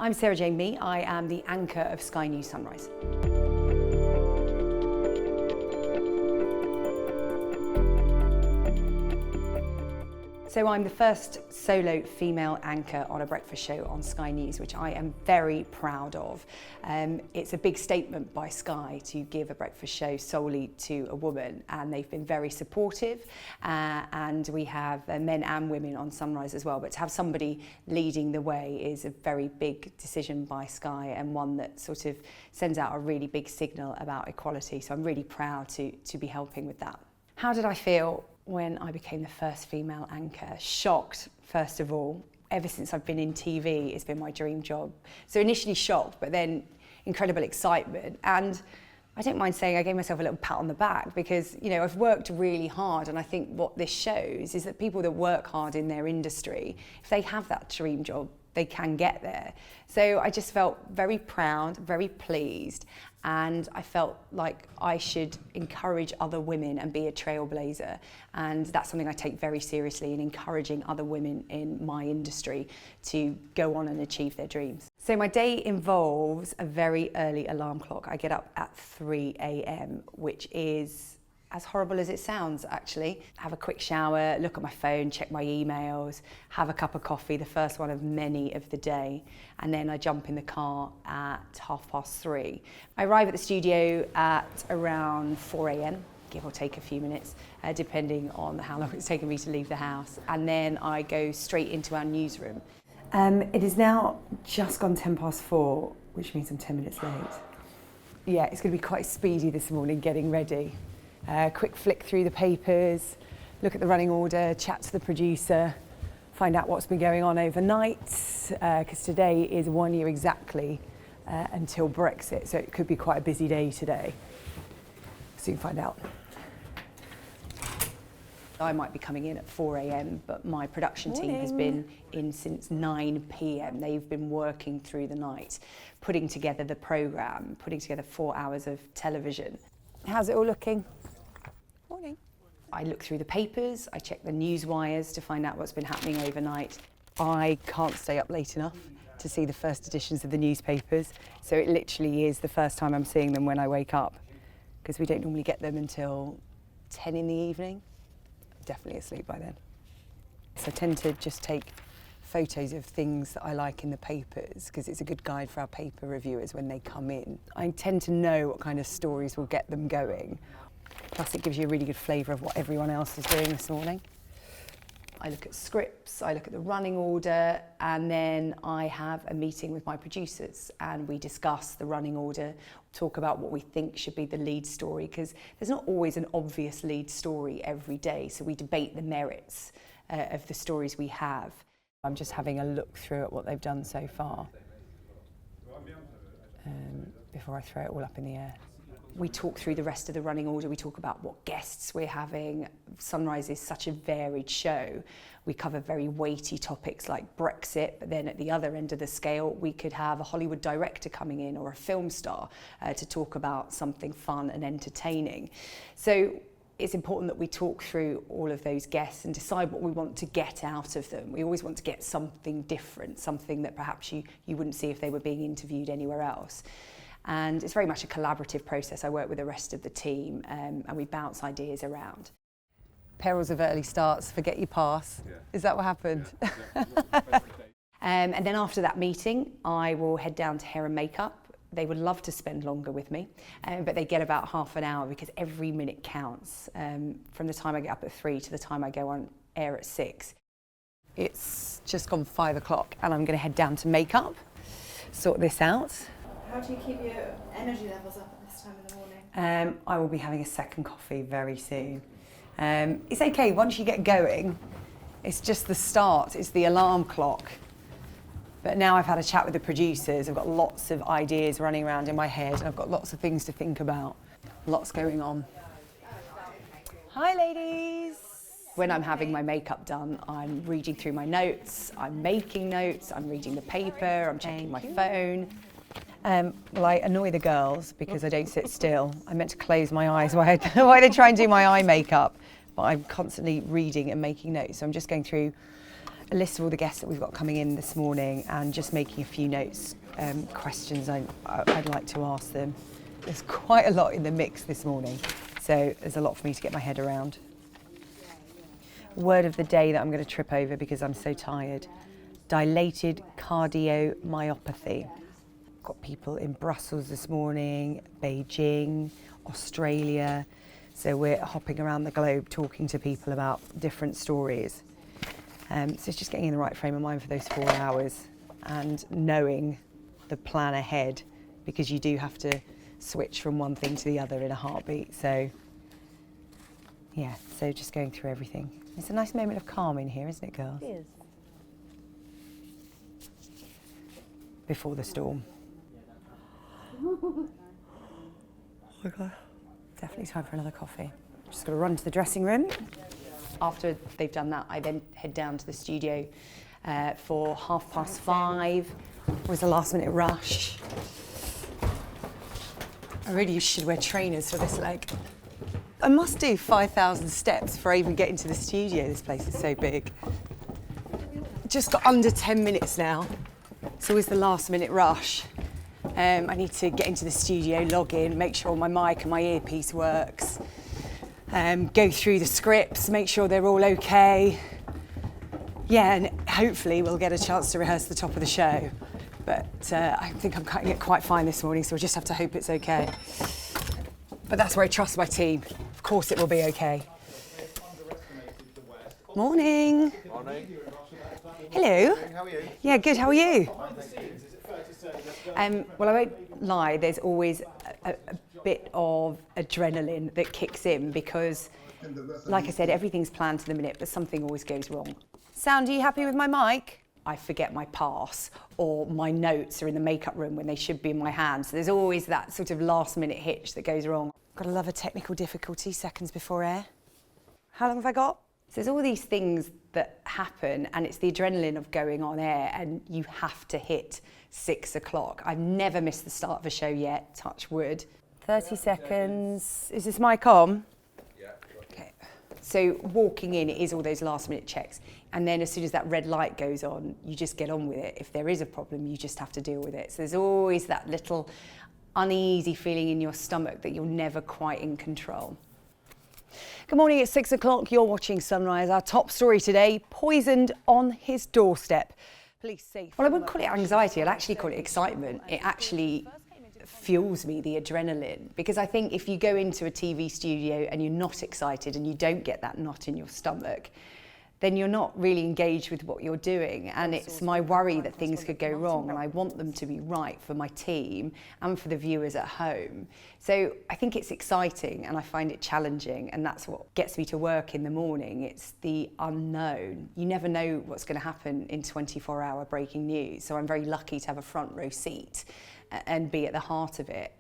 I'm Sarah Jane Mee. I am the anchor of Sky News Sunrise. So I'm the first solo female anchor on a breakfast show on Sky News, which I am very proud of. It's a big statement by Sky to give a breakfast show solely to a woman, and they've been very supportive, and we have men and women on Sunrise as well, but to have somebody leading the way is a very big decision by Sky, and one that sort of sends out a really big signal about equality, so I'm really proud to be helping with that. How did I feel when I became the first female anchor? Shocked, first of all. Ever since I've been in TV, it's been my dream job. So initially shocked, but then incredible excitement. And I don't mind saying I gave myself a little pat on the back because, you know, I've worked really hard, and I think what this shows is that people that work hard in their industry, if they have that dream job, they can get there. So I just felt very proud, very pleased, and I felt like I should encourage other women and be a trailblazer, and that's something I take very seriously, in encouraging other women in my industry to go on and achieve their dreams. So my day involves a very early alarm clock. I get up at 3 a.m, which is as horrible as it sounds, actually. Have a quick shower, look at my phone, check my emails, have a cup of coffee, the first one of many of the day, and then I jump in the car at 3:30. I arrive at the studio at around 4 a.m, give or take a few minutes, depending on how long it's taken me to leave the house, and then I go straight into our newsroom. It is now just gone 4:10, which means I'm 10 minutes late. Yeah, it's going to be quite speedy this morning getting ready. Quick flick through the papers, look at the running order, chat to the producer, find out what's been going on overnight, because today is 1 year exactly until Brexit, so it could be quite a busy day today. Soon find out. I might be coming in at 4 a.m, but my production team has been in since 9 p.m. They've been working through the night, putting together the programme, putting together 4 hours of television. How's it all looking? Morning. I look through the papers, I check the news wires to find out what's been happening overnight. I can't stay up late enough to see the first editions of the newspapers, so it literally is the first time I'm seeing them when I wake up, because we don't normally get them until 10 in the evening. I'm definitely asleep by then. So I tend to just take photos of things that I like in the papers, because it's a good guide for our paper reviewers when they come in. I tend to know what kind of stories will get them going. Plus it gives you a really good flavour of what everyone else is doing this morning. I look at scripts, I look at the running order, and then I have a meeting with my producers and we discuss the running order, talk about what we think should be the lead story, because there's not always an obvious lead story every day, so we debate the merits of the stories we have. I'm just having a look through at what they've done so far before I throw it all up in the air. We talk through the rest of the running order, we talk about what guests we're having. Sunrise is such a varied show. We cover very weighty topics like Brexit, but then at the other end of the scale, we could have a Hollywood director coming in or a film star to talk about something fun and entertaining. So it's important that we talk through all of those guests and decide what we want to get out of them. We always want to get something different, something that perhaps you wouldn't see if they were being interviewed anywhere else. And it's very much a collaborative process. I work with the rest of the team and we bounce ideas around. Perils of early starts, forget your pass. Yeah. Is that what happened? Yeah. And then after that meeting, I will head down to hair and makeup. They would love to spend longer with me, but they get about half an hour because every minute counts from the time I get up at 3 to the time I go on air at 6. It's just gone 5 o'clock and I'm going to head down to makeup, sort this out. How do you keep your energy levels up at this time in the morning? I will be having a second coffee very soon. It's okay, once you get going, it's just the start, it's the alarm clock. But now I've had a chat with the producers, I've got lots of ideas running around in my head, and I've got lots of things to think about. Lots going on. Hi ladies! When I'm having my makeup done, I'm reading through my notes, I'm making notes, I'm reading the paper, I'm checking my phone. Well, I annoy the girls because I don't sit still. I meant to close my eyes while they try and do my eye makeup, but I'm constantly reading and making notes. So I'm just going through a list of all the guests that we've got coming in this morning and just making a few notes, questions I'd like to ask them. There's quite a lot in the mix this morning, so there's a lot for me to get my head around. Word of the day that I'm going to trip over because I'm so tired. Dilated cardiomyopathy. Got people in Brussels this morning, Beijing, Australia. So we're hopping around the globe talking to people about different stories. So it's just getting in the right frame of mind for those 4 hours and knowing the plan ahead, because you do have to switch from one thing to the other in a heartbeat. So yeah, so just going through everything. It's a nice moment of calm in here, isn't it, girls? It is. Before the storm. Oh my God. Definitely time for another coffee. Just got to run to the dressing room. After they've done that, I then head down to the studio for 5:30. It was a last minute rush. I really should wear trainers for this leg. I must do 5,000 steps before I even get into the studio. This place is so big. Just got under 10 minutes now. It's always the last minute rush. I need to get into the studio, log in, make sure my mic and my earpiece works. Go through the scripts, make sure they're all okay. Yeah, and hopefully we'll get a chance to rehearse the top of the show. But I think I'm cutting it quite fine this morning, so we'll just have to hope it's okay. But that's where I trust my team. Of course it will be okay. Morning. Morning. Hello. How are you? Yeah, good, how are you? Well, I won't lie, there's always a bit of adrenaline that kicks in because, like I said, everything's planned to the minute, but something always goes wrong. Sound, are you happy with my mic? I forget my pass, or my notes are in the makeup room when they should be in my hand. So there's always that sort of last minute hitch that goes wrong. Gotta love a technical difficulty seconds before air. How long have I got? So there's all these things that happen, and it's the adrenaline of going on air, and you have to hit 6 o'clock. I've never missed the start of a show yet, touch wood. 30 seconds. Is this mic on? Yeah. Okay. So walking in, it is all those last minute checks. And then as soon as that red light goes on, you just get on with it. If there is a problem, you just have to deal with it. So there's always that little uneasy feeling in your stomach that you're never quite in control. Good morning, it's 6 o'clock. You're watching Sunrise. Our top story today, poisoned on his doorstep. Police say... Well, I wouldn't call it anxiety. I'd actually call it excitement. It actually fuels me, the adrenaline, because I think if you go into a TV studio and you're not excited and you don't get that knot in your stomach, then you're not really engaged with what you're doing, and it's my worry that things could go wrong, and I want them to be right for my team and for the viewers at home. So I think it's exciting and I find it challenging, and that's what gets me to work in the morning. It's the unknown. You never know what's going to happen in 24-hour breaking news, so I'm very lucky to have a front row seat and be at the heart of it.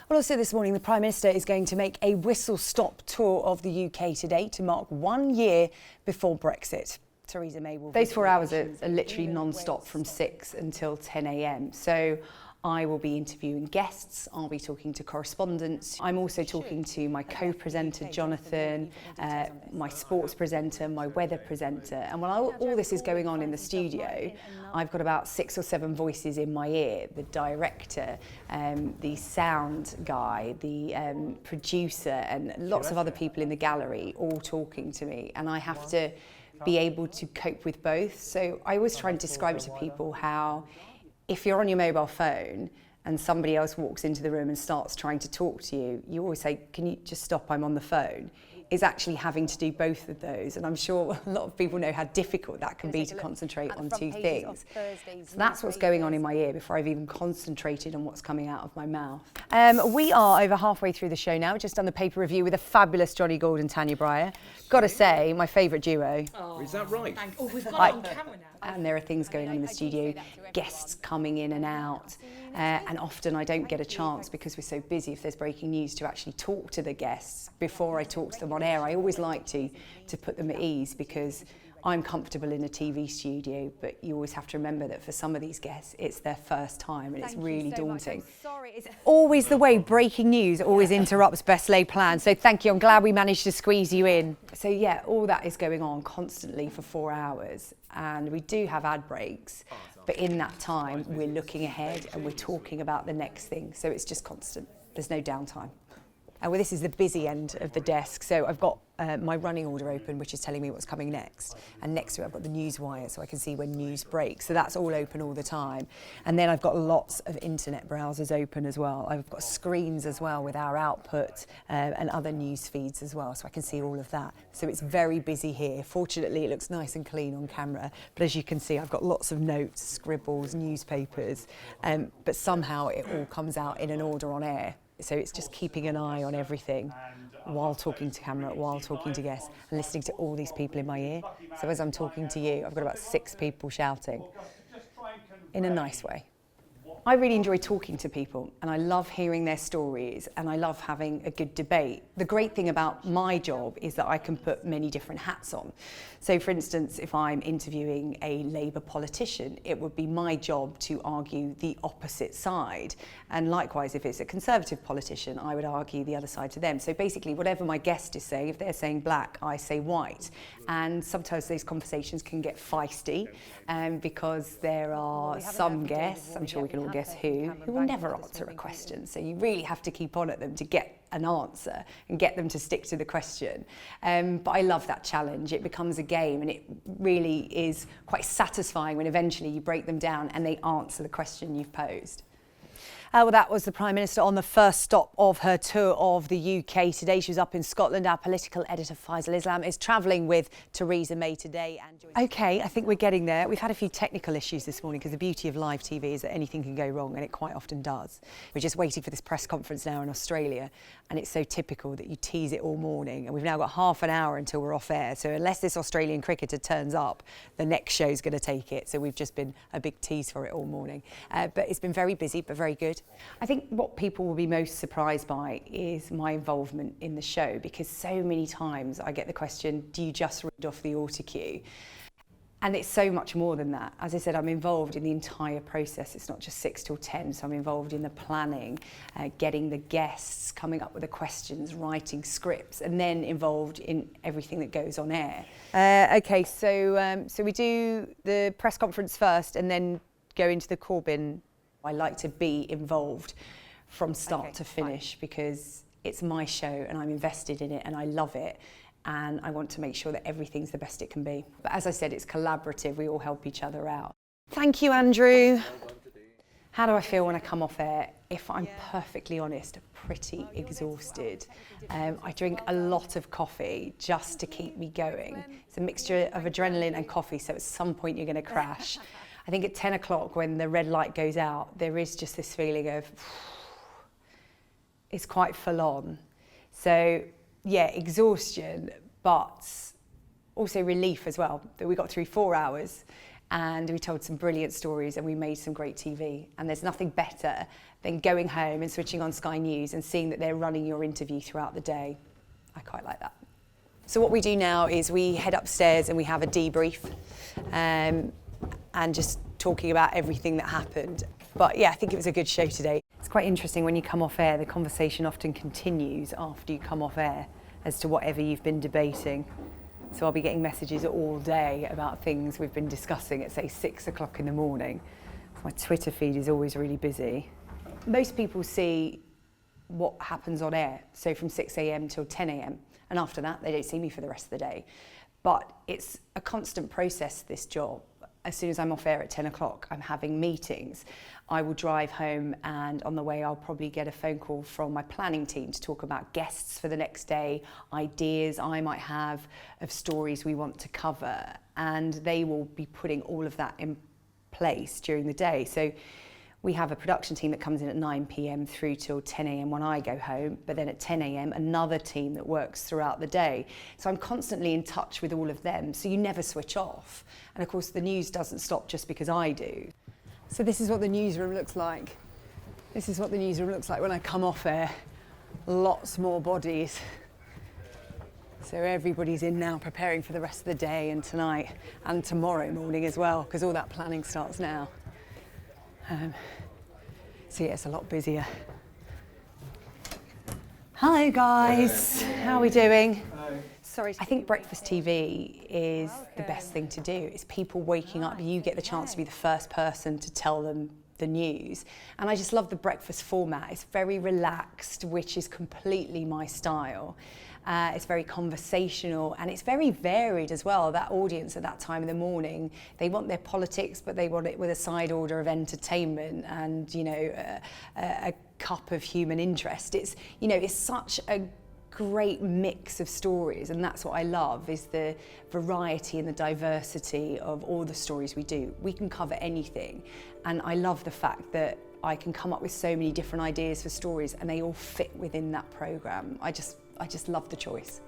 Well, also this morning, the Prime Minister is going to make a whistle-stop tour of the UK today to mark 1 year before Brexit. Theresa May will... Those 4 hours are literally non-stop from 6 until 10 a.m. So I will be interviewing guests, I'll be talking to correspondents. I'm also talking to my co-presenter, Jonathan, my sports presenter, my weather presenter. And while all this is going on in the studio, I've got about 6 or 7 voices in my ear: the director, the sound guy, the producer, and lots of other people in the gallery all talking to me. And I have to be able to cope with both. So I always try and describe it to people how, if you're on your mobile phone and somebody else walks into the room and starts trying to talk to you, you always say, can you just stop, I'm on the phone, is actually having to do both of those. And I'm sure a lot of people know how difficult that can be to concentrate on two things. So that's what's going on in my ear before I've even concentrated on what's coming out of my mouth. We are over halfway through the show now. Just done the paper review with a fabulous Johnny Gould and Tanya Breyer. Got to say, my favourite duo. Oh, is that right? Oh, we've got it on camera now. And there are things going on in the studio, guests coming in and out, and often I don't get a chance because we're so busy if there's breaking news to actually talk to the guests before I talk to them on air. I always like to put them at ease because I'm comfortable in a TV studio, but you always have to remember that for some of these guests, it's their first time and it's really daunting. Sorry, it's always the way breaking news always interrupts best laid plans. So thank you, I'm glad we managed to squeeze you in. So yeah, all that is going on constantly for 4 hours, and we do have ad breaks, but in that time, we're looking ahead and we're talking about the next thing. So it's just constant, there's no downtime. Well, this is the busy end of the desk. So I've got my running order open, which is telling me what's coming next. And next to it, I've got the news wire, so I can see when news breaks. So that's all open all the time. And then I've got lots of internet browsers open as well. I've got screens as well with our output and other news feeds as well, so I can see all of that. So it's very busy here. Fortunately, it looks nice and clean on camera. But as you can see, I've got lots of notes, scribbles, newspapers. But somehow it all comes out in an order on air. So it's just keeping an eye on everything while talking to camera, while talking to guests, and listening to all these people in my ear. So as I'm talking to you, I've got about 6 people shouting in a nice way. I really enjoy talking to people, and I love hearing their stories, and I love having a good debate. The great thing about my job is that I can put many different hats on. So for instance, if I'm interviewing a Labour politician, it would be my job to argue the opposite side. And likewise, if it's a Conservative politician, I would argue the other side to them. So basically, whatever my guest is saying, if they're saying black, I say white. And sometimes those conversations can get feisty because there are some guests, I'm sure we can all guess who will never answer a question. So you really have to keep on at them to get an answer and get them to stick to the question. But I love that challenge. It becomes a game, and it really is quite satisfying when eventually you break them down and they answer the question you've posed. Well, that was the Prime Minister on the first stop of her tour of the UK today. She was up in Scotland. Our political editor, Faisal Islam, is travelling with Theresa May today. OK, I think we're getting there. We've had a few technical issues this morning because the beauty of live TV is that anything can go wrong, and it quite often does. We're just waiting for this press conference now in Australia, and it's so typical that you tease it all morning, and we've now got half an hour until we're off air. So unless this Australian cricketer turns up, the next show's going to take it. So we've just been a big tease for it all morning. But it's been very busy, but very good. I think what people will be most surprised by is my involvement in the show, because so many times I get the question, do you just read off the autocue? And it's so much more than that. As I said, I'm involved in the entire process. It's not just 6 till 10, so I'm involved in the planning, getting the guests, coming up with the questions, writing scripts, and then involved in everything that goes on air. OK, so we do the press conference first and then go into the Corbyn. I like to be involved from start to finish because it's my show and I'm invested in it and I love it, and I want to make sure that everything's the best it can be. But as I said, it's collaborative. We all help each other out. Thank you, Andrew. How do I feel when I come off air? If I'm perfectly honest, pretty exhausted. I drink a lot of coffee just to keep me going. It's a mixture of adrenaline and coffee, so at some point you're going to crash. I think at 10 o'clock when the red light goes out, there is just this feeling of, it's quite full on. So yeah, exhaustion, but also relief as well, that we got through 4 hours and we told some brilliant stories and we made some great TV. And there's nothing better than going home and switching on Sky News and seeing that they're running your interview throughout the day. I quite like that. So what we do now is we head upstairs and we have a debrief. And just talking about everything that happened. But yeah, I think it was a good show today. It's quite interesting when you come off air, the conversation often continues after you come off air as to whatever you've been debating. So I'll be getting messages all day about things we've been discussing at, say, 6 o'clock in the morning. My Twitter feed is always really busy. Most people see what happens on air, so from 6 a.m. till 10 a.m. And after that, they don't see me for the rest of the day. But it's a constant process, this job. As soon as I'm off air at 10 o'clock, I'm having meetings. I will drive home, and on the way I'll probably get a phone call from my planning team to talk about guests for the next day, ideas I might have of stories we want to cover, and they will be putting all of that in place during the day. So we have a production team that comes in at 9 p.m. through till 10 a.m. when I go home, but then at 10 a.m. another team that works throughout the day. So I'm constantly in touch with all of them, so you never switch off. And of course the news doesn't stop just because I do. So this is what the newsroom looks like. This is what the newsroom looks like when I come off air. Lots more bodies. So everybody's in now preparing for the rest of the day and tonight and tomorrow morning as well, because all that planning starts now. So yeah, it's a lot busier. Hi guys, how are we doing? Hi. Sorry, I think breakfast TV is the best thing to do. It's people waking up, you get the chance to be the first person to tell them the news. And I just love the breakfast format. It's very relaxed, which is completely my style. It's very conversational and it's very varied as well. That audience at that time in the morning, they want their politics, but they want it with a side order of entertainment and, you know, a cup of human interest. It's, you know, it's such a great mix of stories, and that's what I love, is the variety and the diversity of all the stories we do. We can cover anything, and I love the fact that I can come up with so many different ideas for stories and they all fit within that programme. I just love the choice.